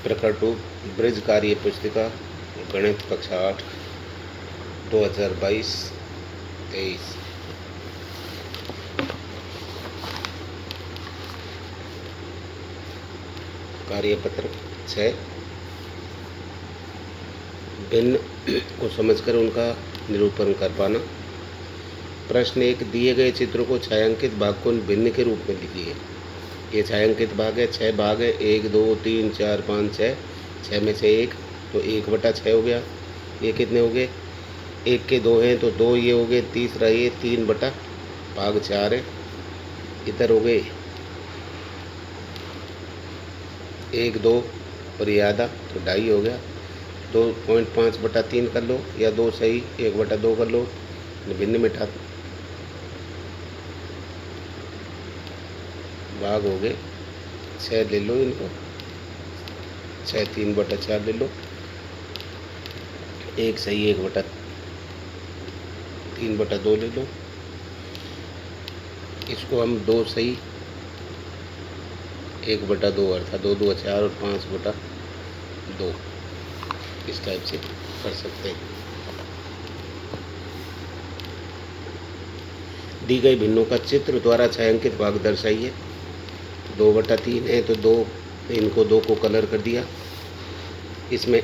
प्रखर to bridge कार्य पुस्तिका गणित कक्षा 8 2022-23। कार्यपत्र 6। भिन्न को समझकर उनका निरूपण कर पाना। प्रश्न 1, दिए गए चित्रों को छायांकित भाग को भिन्न के रूप में लिखिए। ये छायांकित भाग है, 6 भाग है, 1 2 3 4 5 6। 6 में से 1 तो 1/6 हो गया। ये कितने हो गए? 1 के 2 हैं तो 2 ये हो गए, तीसरा ये 3/4 है। इधर हो गए 1 2 और ये आधा तो 2.5 हो गया। 2.5/3 कर लो या 2 सही 1/2 कर लो, भिन्न मिटा भाग हो गए। 6 ले लो, इनको 6 3/4 ले लो, 1 सही 1/3/2 ले लो। इसको हम 2 सही 1/2 अर्थात 2 2 4 और 5/2 इस टाइप से कर सकते हैं। दी गई भिन्नों का चित्र द्वारा छायांकित भाग दर्शाइए। 2/3 है तो 2 इनको 2 को कलर कर दिया। इसमें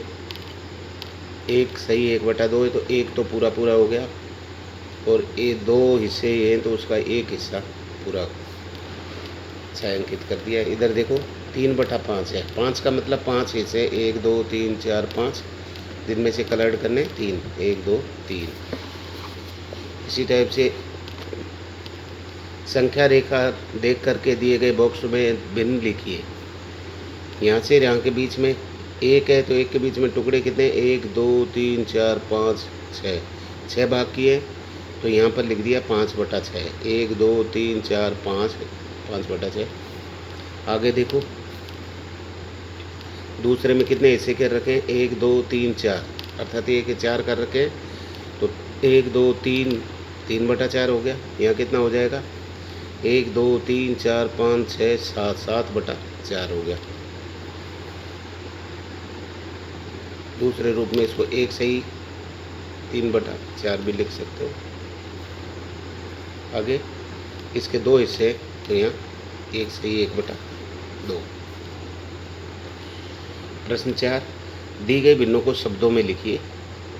1 सही 1/2 है तो 1 तो पूरा हो गया और ये 2 हिस्से हैं तो उसका 1 हिस्सा पूरा छायांकित कर दिया। इधर देखो 3/5 है, 5 का मतलब 5 हिस्से 1 2 3 4 5, जिनमें से कलर्ड करने 3 1 2 3। इसी टाइप से संख्या रेखा देख करके दिए गए बॉक्स में भिन्न लिखिए। यहाँ से यहाँ के बीच में 1 है तो 1 के बीच में टुकड़े कितने? 1 2 3 4 5 6। 6 भाग किए तो यहाँ पर लिख दिया 5/6। 1 2 3 4 5 5/6। आगे देखो दूसरे में कितने हिस्से कर रखे? 1 2 3 4 अर्थात 1 के 4 कर रखे तो 1 2 3 3/4 हो गया। यहाँ कितना हो जाएगा? 1 2 3 4 5 6 7 7/4 हो गया। दूसरे रूप में इसको 1 सही 3/4 भी लिख सकते हो। आगे इसके 2 हिस्से तो यहाँ 1 सही 1/2। प्रश्न 4, दी गई भिन्नों को शब्दों में लिखिए।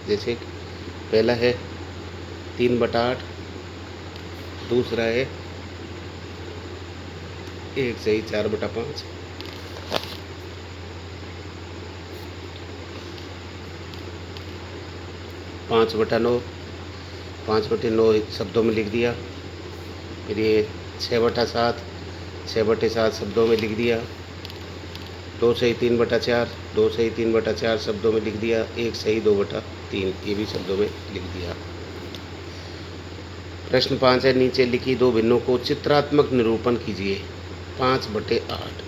जैसे पहला है 3/8, दूसरा है 1 सही 4/5। 5/9, 5/9 शब्दों में लिख दिया। फिर ये 6/7, 6/7 शब्दों में लिख दिया। 2 सही 3/4, 2 सही 3/4 शब्दों में लिख दिया। 1 सही 2/3 ये भी शब्दों में लिख दिया। प्रश्न 5 है, नीचे लिखी 2 भिन्नों को चित्रात्मक निरूपण कीजिए। 5/8,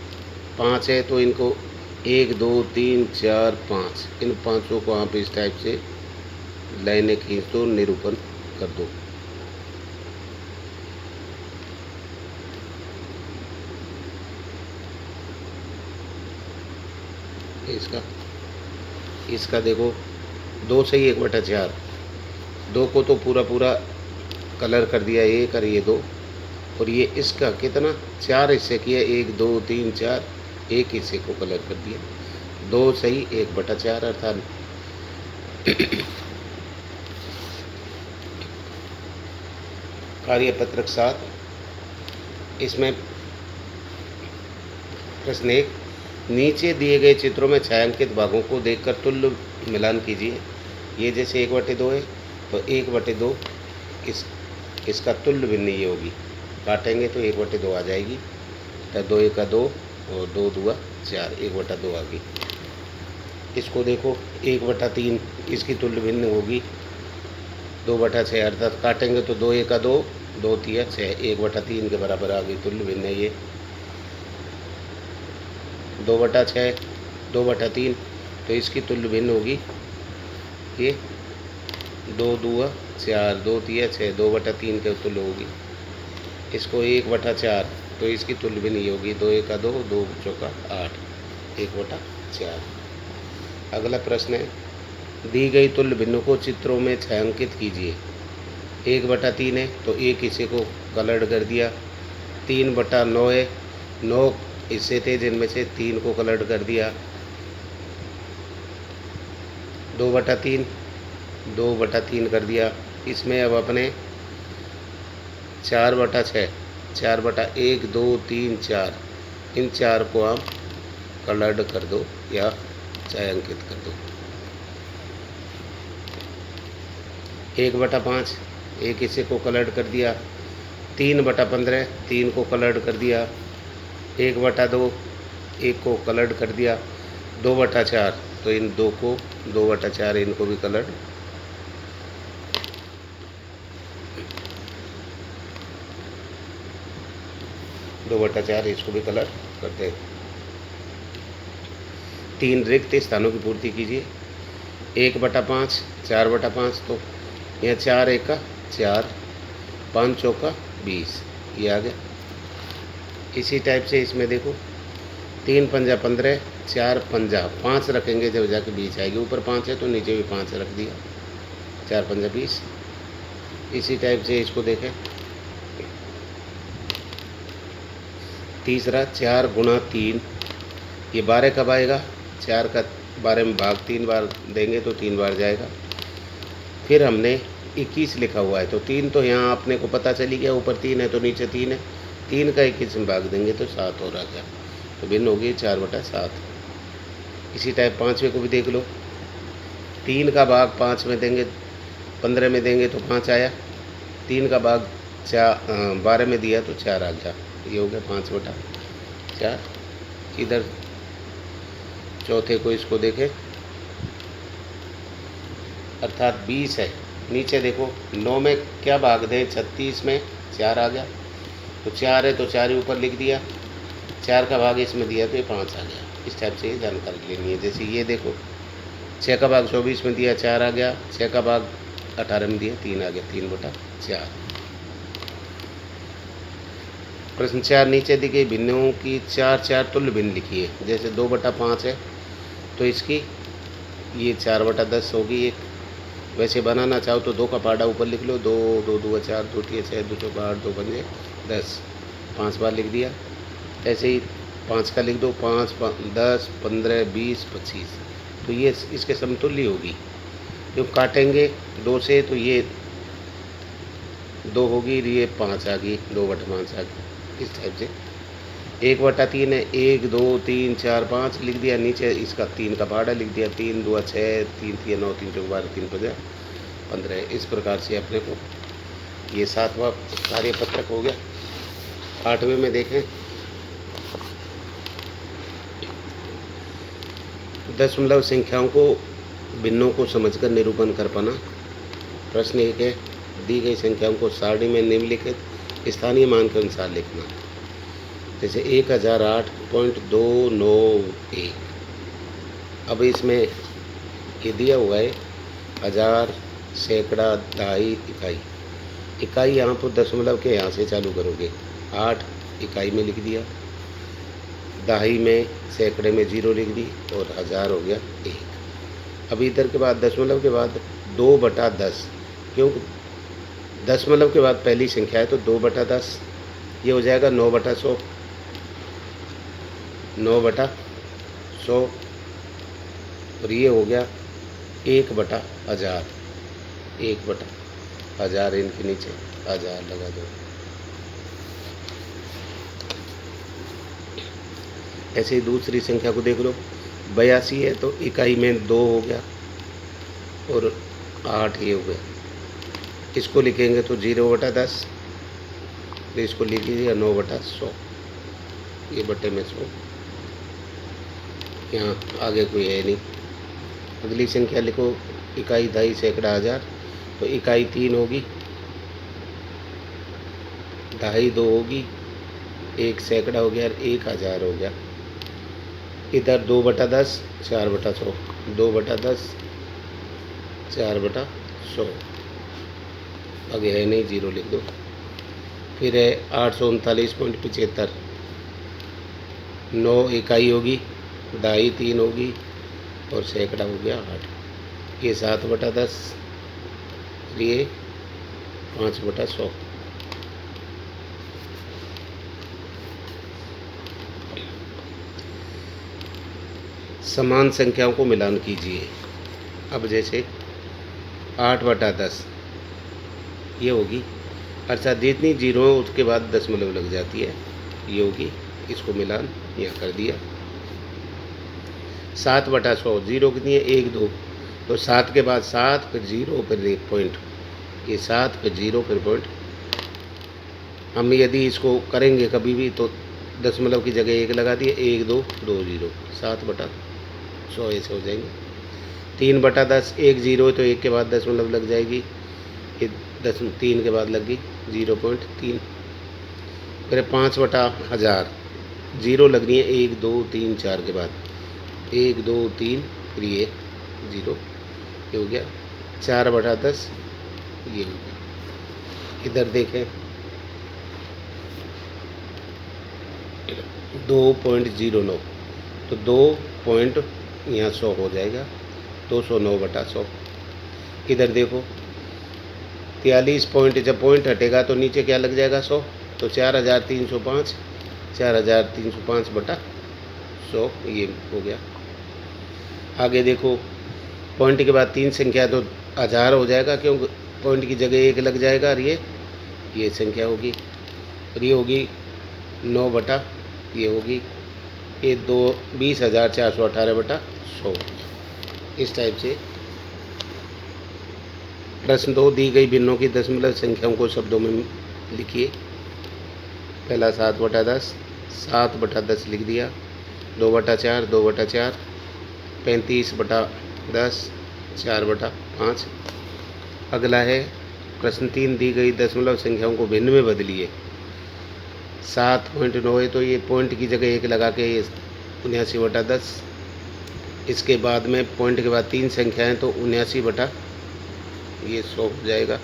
5 है तो इनको 1 2 3 4 5, इन पाँचों को आप इस टाइप से लाइनें खींच दो, निरूपण कर दो। इसका देखो 2 सही 1/4, 2 को तो पूरा कलर कर दिया 1 और ये 2, और ये इसका कितना 4 हिस्से किया 1 2 3 4, 1 हिस्से को कलर कर दिया। 2 सही 1/4 अर्थात कार्यपत्रक 7। इसमें प्रश्न 1, नीचे दिए गए चित्रों में छायांकित भागों को देखकर तुल्य मिलान कीजिए। ये जैसे 1/2 है तो 1/2 इसका तुल्य भिन्न ये होगी। काटेंगे तो 1/2 आ जाएगी, तो 2 1 2 और 2 2 4, 1/2 आ गई। इसको देखो 1/3 इसकी तुल्य भिन्न होगी 2/6 अर्थात काटेंगे तो 2 1 2 2 3 6, 1/3 के बराबर आ गई। तुल्य भिन्न है ये 2/6 2/3, तो इसकी तुल्य भिन्न होगी ये 2 2 4 2 3 6, 2/3 के तुल्य होगी। इसको 1/4 तो इसकी तुल्य भिन्न ये होगी 2 1 2 2 4 8। 1/4। अगला प्रश्न है, दी गई तुल्य भिन्नों को चित्रों में छायांकित कीजिए। 1/3 है तो एक हिस्से को कलर्ड कर दिया। 3/9 है, 9 हिस्से थे जिनमें से 3 को कलर्ड कर दिया। 2/3 2/3 कर दिया। इसमें अब अपने 4/6 4/1 2 3 4 इन 4 को आप कलर्ड कर दो या छायांकित कर दो। 1/5 एक हिस्से को कलर्ड कर दिया। 3/15 3 को कलर्ड कर दिया। 1/2 1 को कलर्ड कर दिया। 2/4 तो इन 2 को 2/4 इनको भी कलर्ड। 2/4 इसको भी कलर करते हैं। 3 रिक्त स्थानों की पूर्ति कीजिए। 1/5 4/5 तो यह 4 1 का 4 5 चौका 20 ये आ गया। इसी टाइप से इसमें देखो 3 पंजा 15 4 पंजा 5 रखेंगे जब जाके 20 आएगी। ऊपर 5 है तो नीचे भी 5 रख दिया। 4 पंजा 20। इसी टाइप से इसको देखें। तीसरा 4 गुणा 3 ये 12 कब आएगा? 4 का 12 में भाग 3 बार देंगे तो 3 बार जाएगा। फिर हमने 21 लिखा हुआ है तो 3 तो यहाँ अपने को पता चली गया, ऊपर 3 है तो नीचे 3 है। 3 का 21 में भाग देंगे तो 7 हो रहा गया, तो भिन्न होगी 4/7। इसी टाइप 5वें को भी देख लो। 3 का भाग 5 में देंगे 15 में देंगे तो 5 आया। 3 का भाग 12 में दिया तो 4 आ गया, ये हो गया 5/4। इधर चौथे को इसको देखें, अर्थात 20 है। नीचे देखो 9 में क्या भाग दें? 36 में 4 आ गया, तो 4 है तो 4 ही ऊपर लिख दिया। 4 का भाग इसमें दिया तो ये 5 आ गया। इस टाइप से ये जानकारी लेनी है। जैसे ये देखो 6 का भाग 24 में दिया 4 आ गया। 6 का भाग 18 में दिया 3 आ गया, 3/4। प्रश्न 4 नीचे दी गई भिन्नों की 4 तुल्य भिन्न लिखिए। जैसे 2/5 है तो इसकी ये 4/10 होगी एक। वैसे बनाना चाहो तो 2 का पाड़ा ऊपर लिख लो। 2 2 2 4 2 6 2 चौका 8 2 पंजे 10 5 बार लिख दिया। ऐसे ही 5 का लिख दो। 5 10 15 20 25 तो ये इसके समतुल्य होगी। जो काटेंगे 2 से तो ये 2 होगी, ये 5 आ गई, 2/5 आ गई। इस टाइप से 1/3 है 1 2 3 4 5 लिख दिया। नीचे इसका 3 का भाड़ा लिख दिया। 3 2 6 3 3 9 3 चौक 12 3 5 15। इस प्रकार से अपने को ये 7वां कार्यपत्रक हो गया। 8वें में देखें, दशमलव संख्याओं को भिन्नों को समझकर निरूपण कर पाना। प्रश्न 1 है, दी गई संख्याओं को सारणी में निम्नलिखित स्थानीय मान के अनुसार लिखना। जैसे 1008.291। अब इसमें ये दिया हुआ है 1000 सैकड़ा दहाई इकाई। इकाई यहाँ पर दशमलव के यहाँ से चालू करोगे। 8 इकाई में लिख दिया, दहाई में सैकड़े में 0 लिख दी और 1000 हो गया 1। अब इधर के बाद दशमलव के बाद 2/10, क्योंकि दशमलव के बाद पहली संख्या है तो 2/10 ये हो जाएगा 9/100। 9/100 और ये हो गया 1/1000। 1/1000 इनके नीचे 1000 लगा दो। ऐसे ही दूसरी संख्या को देख लो। 82 है तो इकाई में 2 हो गया और 8 ये हो गया। इसको लिखेंगे तो 0/10, तो इसको लिख लीजिए 9/100। ये बटे में 100, यहाँ आगे कोई है नहीं। अगली संख्या लिखो, इकाई दहाई सैकड़ा 1000 तो इकाई 3 होगी, दहाई 2 होगी, 1 सैकड़ा हो गया और 1000 हो गया। इधर 2/10 4/100, 2/10 4/100, आगे है नहीं 0 लिख दो। फिर है 839.75, 9 इकाई होगी, दाई 3 होगी और सैकड़ा हो गया 8। ये 7/10, ये 5/100। समान संख्याओं को मिलान कीजिए। अब जैसे 8/10 ये होगी, अर्थात जितनी जीरो है उसके बाद दशमलव लग जाती है, ये होगी। इसको मिलान यहाँ कर दिया। 7/100, जीरो कितनी है 1 2, तो 7 के बाद 7 फिर 0 फिर 1 पॉइंट, ये 7 फिर 0 फिर पॉइंट। हम यदि इसको करेंगे कभी भी तो दशमलव की जगह 1 लगा दिए, 1 2 2 0, 7/100 ऐसे हो जाएंगे। 3/10, 1 0 है तो 1 के बाद दशमलव लग जाएगी, ये 3 के बाद लग गई 0.3। फिर 5/1000, जीरो लगनी है 1 2 3 4 के बाद, 1 2 3 फिर ये 0, ये हो गया। 4/10 ये हो गया। इधर देखें 2.09, तो 2 पॉइंट यहाँ 100 हो जाएगा, 209/100। इधर देखो 43 पॉइंट, जब पॉइंट हटेगा तो नीचे क्या लग जाएगा 100, तो 4305, 4305/100 ये हो गया। आगे देखो पॉइंट के बाद 3 संख्या तो 1000 हो जाएगा, क्योंकि पॉइंट की जगह 1 लग जाएगा, और ये संख्या होगी, और ये होगी 9 ये होगी, ये 20,418/100। इस टाइप से प्रश्न 2, दी गई भिन्नों की दशमलव संख्याओं को शब्दों में लिखिए। पहला 7/10, 7/10 लिख दिया। 2/4, 2/4, 35/10, 4/5। अगला है प्रश्न 3, दी गई दशमलव संख्याओं को भिन्न में बदलिए। 7.9 है तो ये पॉइंट की जगह 1 लगा के 79/10। इसके बाद में पॉइंट के बाद 3 संख्या हैं तो 79 ये 100 हो जाएगा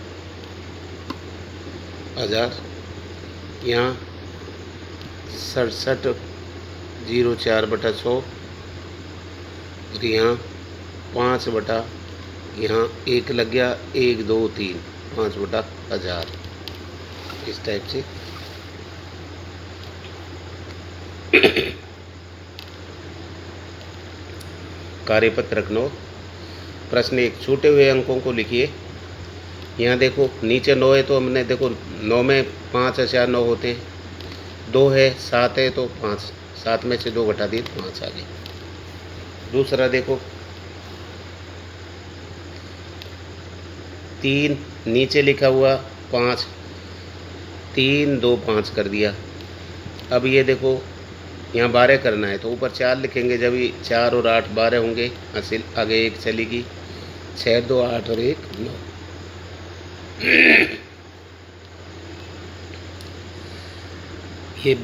1000। यहाँ 6704/100, और यहाँ 5 यहाँ 1 लग गया, 1 2 3, 5/1000। इस टाइप से कार्यपत्रक 9, प्रश्न 1, छूटे हुए अंकों को लिखिए। यहाँ देखो नीचे 9 है तो हमने देखो 9 में 5 है 4 9 होते हैं, 2 है 7 है तो 5, 7 में से 2 घटा दिए तो 5 आ गए। दूसरा देखो 3 नीचे लिखा हुआ 5, 3 2 5 कर दिया। अब ये देखो यहाँ 12 करना है तो ऊपर 4 लिखेंगे, जब ये 4 और 8 12 होंगे, हासिल आगे 1 चलेगी, 6 2 8 और 1 9। ये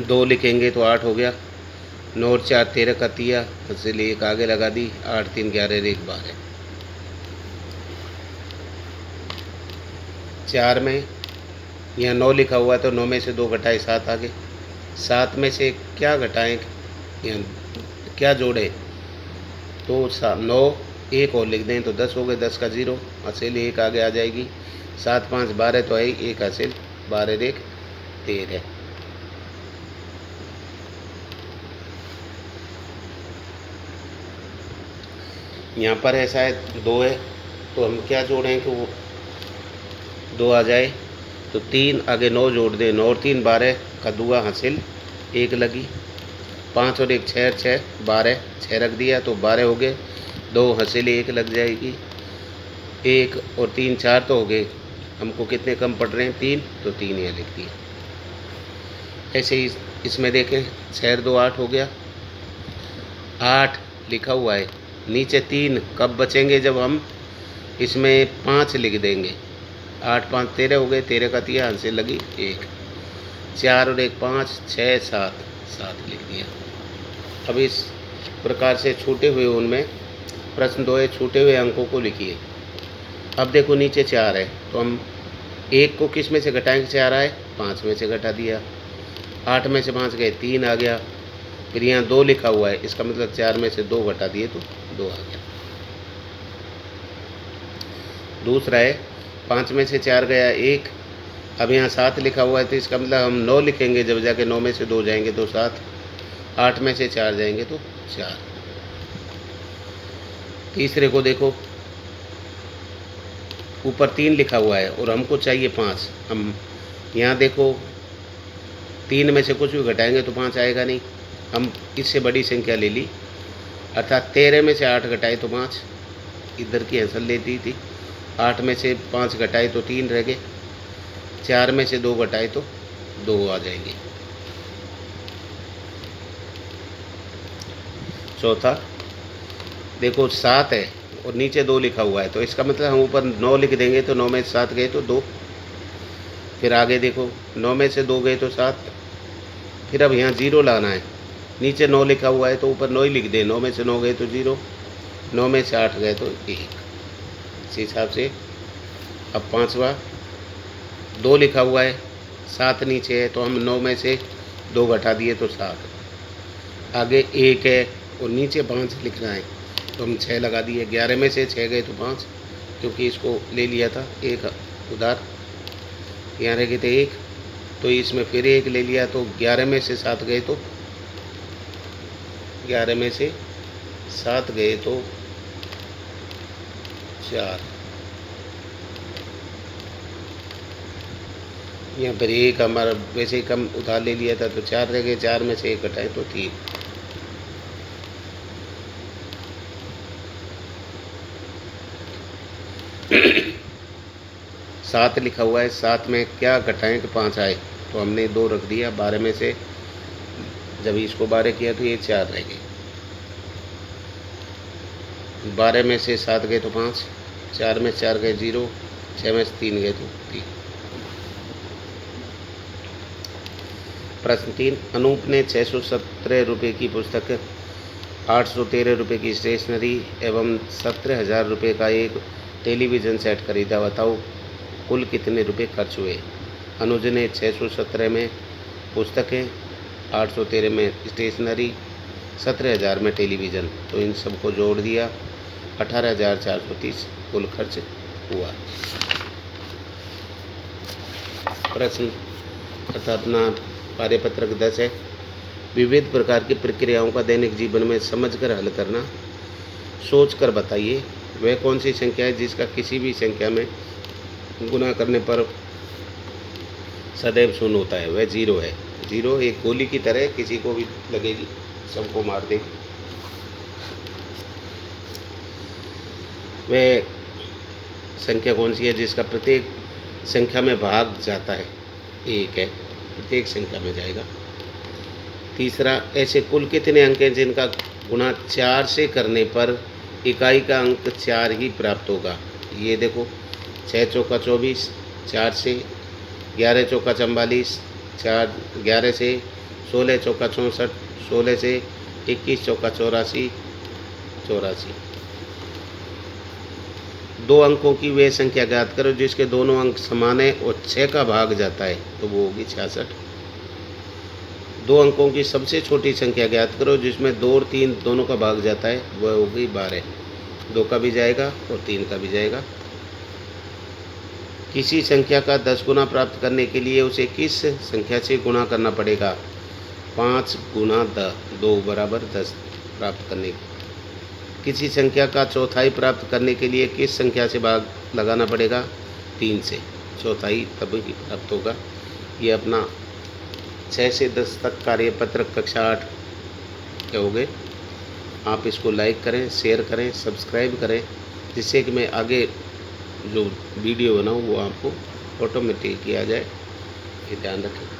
2 लिखेंगे तो 8 हो गया, 9 और 4 13 का तिया, हासिल 1 आगे लगा दी, 8 3 11 1 12। 4 में यहाँ 9 लिखा हुआ है तो 9 में से 2 घटाए 7 आगे, 7 में से क्या घटाएं, यहाँ क्या जोड़े, तो 9 1 और लिख दें तो 10 हो गए, 10 का 0, हासिल 1 आगे आ जाएगी, 7 5 12 तो आई, 1 हासिल, 12 1 13। यहाँ पर है शायद 2 है तो हम क्या जोड़ें कि वो 2 आ जाए, तो 3 आगे 9 जोड़ दें, 9 और 3 12 का 2 हासिल 1 लगी, 5 और 1 6 6 12, 6 रख दिया तो 12 हो गए, 2 हासिल 1 लग जाएगी, 1 और 3 4 तो हो गए, हमको कितने कम पड़ रहे हैं 3, तो 3 यहाँ लिख दिया। ऐसे ही इसमें देखें 6 2 8 हो गया, 8 लिखा हुआ है, नीचे 3 कब बचेंगे, जब हम इसमें 5 लिख देंगे, 8 5 13 हो गए, 13 का 3 हासिल लगी 1, 4 और 1 5 6 7 7 लिख दिया। अब इस प्रकार से छूटे हुए उनमें प्रश्न 2 है, छूटे हुए अंकों को लिखिए। अब देखो नीचे 4 है तो हम 1 को किस में से घटाएंगे, 4 आए 5 में से घटा दिया, 8 में से 5 गए 3 आ गया, फिर यहाँ 2 लिखा हुआ है, इसका मतलब 4 में से 2 घटा दिए तो 2 आ गया। दूसरा है 5 में से 4 गया 1, अब यहाँ 7 लिखा हुआ है तो इसका मतलब हम 9 लिखेंगे, जब जाके 9 में से 2 जाएंगे तो 7, 8 में से 4 जाएंगे तो 4। तीसरे को देखो, ऊपर 3 लिखा हुआ है और हमको चाहिए 5। हम यहाँ देखो 3 में से कुछ भी घटाएंगे तो 5 आएगा नहीं, हम इससे बड़ी संख्या ले ली, अर्थात 13 में से 8 घटाए तो 5, इधर की आंसर ले दी थी। 8 में से 5 घटाए तो 3 रह गए, 4 में से 2 घटाए तो 2 आ जाएंगे। चौथा देखो 7 है और नीचे 2 लिखा हुआ है, तो इसका मतलब हम ऊपर 9 लिख देंगे तो 9 में से 7 गए तो 2। फिर आगे देखो 9 में से 2 गए तो 7, फिर अब यहाँ 0 लाना है, नीचे 9 लिखा हुआ है तो ऊपर 9 ही लिख दें, 9 में से 9 गए तो 0, 9 में से 8 गए तो 1। इसी हिसाब से अब 5वां 2 लिखा हुआ है, 7 नीचे है तो हम 9 में से 2 घटा दिए तो 7, आगे 1 है और नीचे 5 लिखना है तो हम 6 लगा दिए, 11 में से 6 गए तो 5, क्योंकि इसको ले लिया था 1 उधार, यहाँ रह गए थे 1 तो इसमें फिर 1 ले लिया तो 11 में से 7 गए तो 11 में से 7 गए तो 4, यहाँ पर 1 हमारा वैसे ही कम उधार ले लिया था तो 4 रह गए, 4 में से 1 घटाए तो 3। सात लिखा हुआ है, 7 में क्या घटाएं कि 5 आए, तो हमने 2 रख दिया। 12 में से जब इसको 12 किया तो ये 4 रह गए, 12 में से 7 गए तो 5, 4 में 4 गए 0, 6 में से 3 गए तो 3। प्रश्न 3, अनूप ने 617 रुपये की पुस्तक, 813 रुपये की स्टेशनरी एवं 17,000 रुपये का एक टेलीविज़न सेट खरीदा, बताओ कुल कितने रुपए खर्च हुए। अनुज ने 617 में पुस्तकें, 813 में स्टेशनरी, 17,000 में टेलीविज़न, तो इन सबको जोड़ दिया 18,430 कुल खर्च हुआ। प्रश्न अर्थात अपना कार्यपत्रक 10 है, विविध प्रकार की प्रक्रियाओं का दैनिक जीवन में समझकर हल करना। सोच कर बताइए वह कौन सी संख्या है जिसका किसी भी संख्या में गुणा करने पर सदैव शून्य होता है। वह 0 है। 0 एक गोली की तरह किसी को भी लगेगी, सबको मार देगी। वह संख्या कौन सी है जिसका प्रत्येक संख्या में भाग जाता है, 1 है, प्रत्येक संख्या में जाएगा। तीसरा, ऐसे कुल कितने अंक हैं जिनका गुणा 4 से करने पर इकाई का अंक 4 ही प्राप्त होगा। ये देखो 6 चौका 24, 4 से 11 चौका 44, 4 11 से 16 चौका 64, 16 से 21 चौका 84, 84। 2 अंकों की वे संख्या ज्ञात करो जिसके दोनों अंक समान है और 6 का भाग जाता है, तो वो होगी 66। 2 अंकों की सबसे छोटी संख्या ज्ञात करो जिसमें 2 और 3 दोनों का भाग जाता है, वह होगी 12। 2 का भी जाएगा और 3 का भी जाएगा। किसी संख्या का 10 गुना प्राप्त करने के लिए उसे किस संख्या से गुणा करना पड़ेगा। 5 गुना 2 बराबर 10 प्राप्त करने। किसी संख्या का चौथाई प्राप्त करने के लिए किस संख्या से भाग लगाना पड़ेगा। 3 से चौथाई तब ही प्राप्त होगा। ये अपना 6 से 10 तक कार्यपत्रक कक्षा 8 के हो गए। आप इसको लाइक करें, शेयर करें, सब्सक्राइब करें, जिससे कि मैं आगे जो वीडियो बनाऊँ वो आपको ऑटोमेटिक किया जाए। ये ध्यान रखें।